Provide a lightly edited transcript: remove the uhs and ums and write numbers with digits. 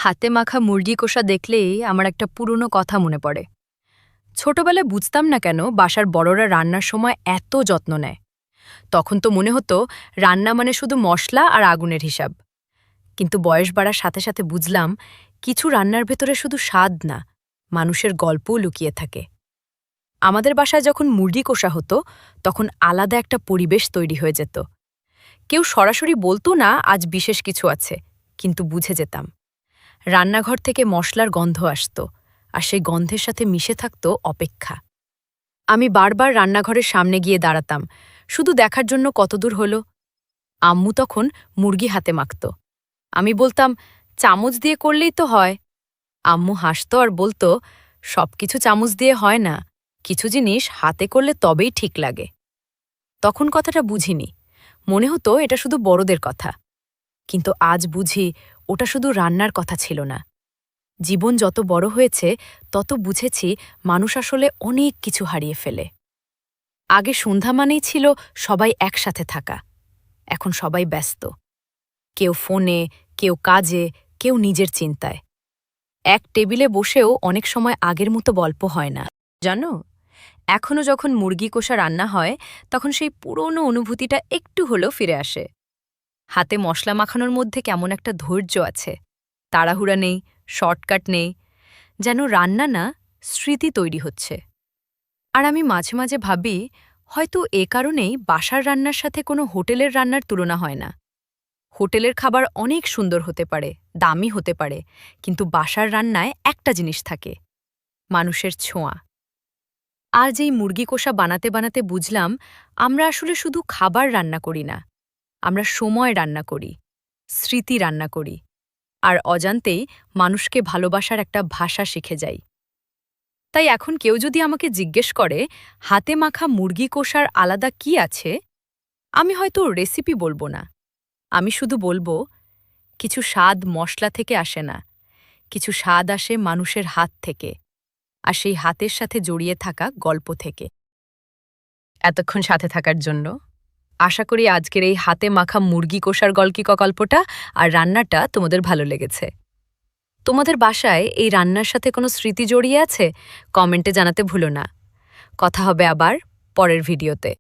হাতে মাখা মুরগি কষা দেখলেই আমার একটা পুরনো কথা মনে পড়ে। ছোটবেলায় বুঝতাম না কেন বাসার বড়রা রান্নার সময় এত যত্ন নেয়। তখন তো মনে হতো রান্না মানে শুধু মশলা আর আগুনের হিসাব। কিন্তু বয়স বাড়ার সাথে সাথে বুঝলাম কিছু রান্নার ভেতরে শুধু স্বাদ না, মানুষের গল্পও লুকিয়ে থাকে। আমাদের বাসায় যখন মুরগি কষা হতো তখন আলাদা একটা পরিবেশ তৈরি হয়ে যেত। কেউ সরাসরি বলতো না আজ বিশেষ কিছু আছে, কিন্তু বুঝে যেতাম। রান্নাঘর থেকে মশলার গন্ধ আসত, আর সেই গন্ধের সাথে মিশে থাকত অপেক্ষা। আমি বারবার রান্নাঘরের সামনে গিয়ে দাঁড়াতাম, শুধু দেখার জন্য কতদূর হলো। আম্মু তখন মুরগি হাতে মাখত। আমি বলতাম, চামচ দিয়ে করলেই তো হয়। আম্মু হাসত আর বলতো, সবকিছু চামচ দিয়ে হয় না, কিছু জিনিস হাতে করলে তবেই ঠিক লাগে। তখন কথাটা বুঝিনি, মনে হতো এটা শুধু বড়দের কথা। কিন্তু আজ বুঝি ওটা শুধু রান্নার কথা ছিল না। জীবন যত বড় হয়েছে তত বুঝেছি মানুষ আসলে অনেক কিছু হারিয়ে ফেলে। আগে সন্ধ্যা মানেই ছিল সবাই একসাথে থাকা, এখন সবাই ব্যস্ত। কেউ ফোনে, কেউ কাজে, কেউ নিজের চিন্তায়। এক টেবিলে বসেও অনেক সময় আগের মতো গল্প হয় না। জানো, এখনও যখন মুরগি কষা রান্না হয় তখন সেই পুরনো অনুভূতিটা একটু হলেও ফিরে আসে। হাতে মশলা মাখানোর মধ্যে কেমন একটা ধৈর্য আছে, তাড়াহুড়া নেই, শর্টকাট নেই, যেন রান্না না, স্মৃতি তৈরি হচ্ছে। আর আমি মাঝে মাঝে ভাবি, হয়তো এ কারণেই বাসার রান্নার সাথে কোনো হোটেলের রান্নার তুলনা হয় না। হোটেলের খাবার অনেক সুন্দর হতে পারে, দামি হতে পারে, কিন্তু বাসার রান্নায় একটা জিনিস থাকে, মানুষের ছোঁয়া। আর যেই মুরগি কষা বানাতে বানাতে বুঝলাম, আমরা আসলে শুধু খাবার রান্না করি না, আমরা সময় রান্না করি, স্মৃতি রান্না করি, আর অজান্তেই মানুষকে ভালোবাসার একটা ভাষা শিখে যাই। তাই এখন কেউ যদি আমাকে জিজ্ঞেস করে হাতে মাখা মুরগি কষার আলাদা কি আছে, আমি হয়তো রেসিপি বলবো না। আমি শুধু বলবো, কিছু স্বাদ মশলা থেকে আসে না, কিছু স্বাদ আসে মানুষের হাত থেকে, আর সেই হাতের সাথে জড়িয়ে থাকা গল্প থেকে। এতক্ষণ সাথে থাকার জন্য আশা করি আজকের এই হাতে মাখা মুরগি কষার গল্পটা আর রান্নাটা তোমাদের ভালো লেগেছে। তোমাদের বাসায় এই রান্নার সাথে কোনো স্মৃতি জড়িয়ে আছে? কমেন্টে জানাতে ভুলো না। কথা হবে আবার পরের ভিডিওতে।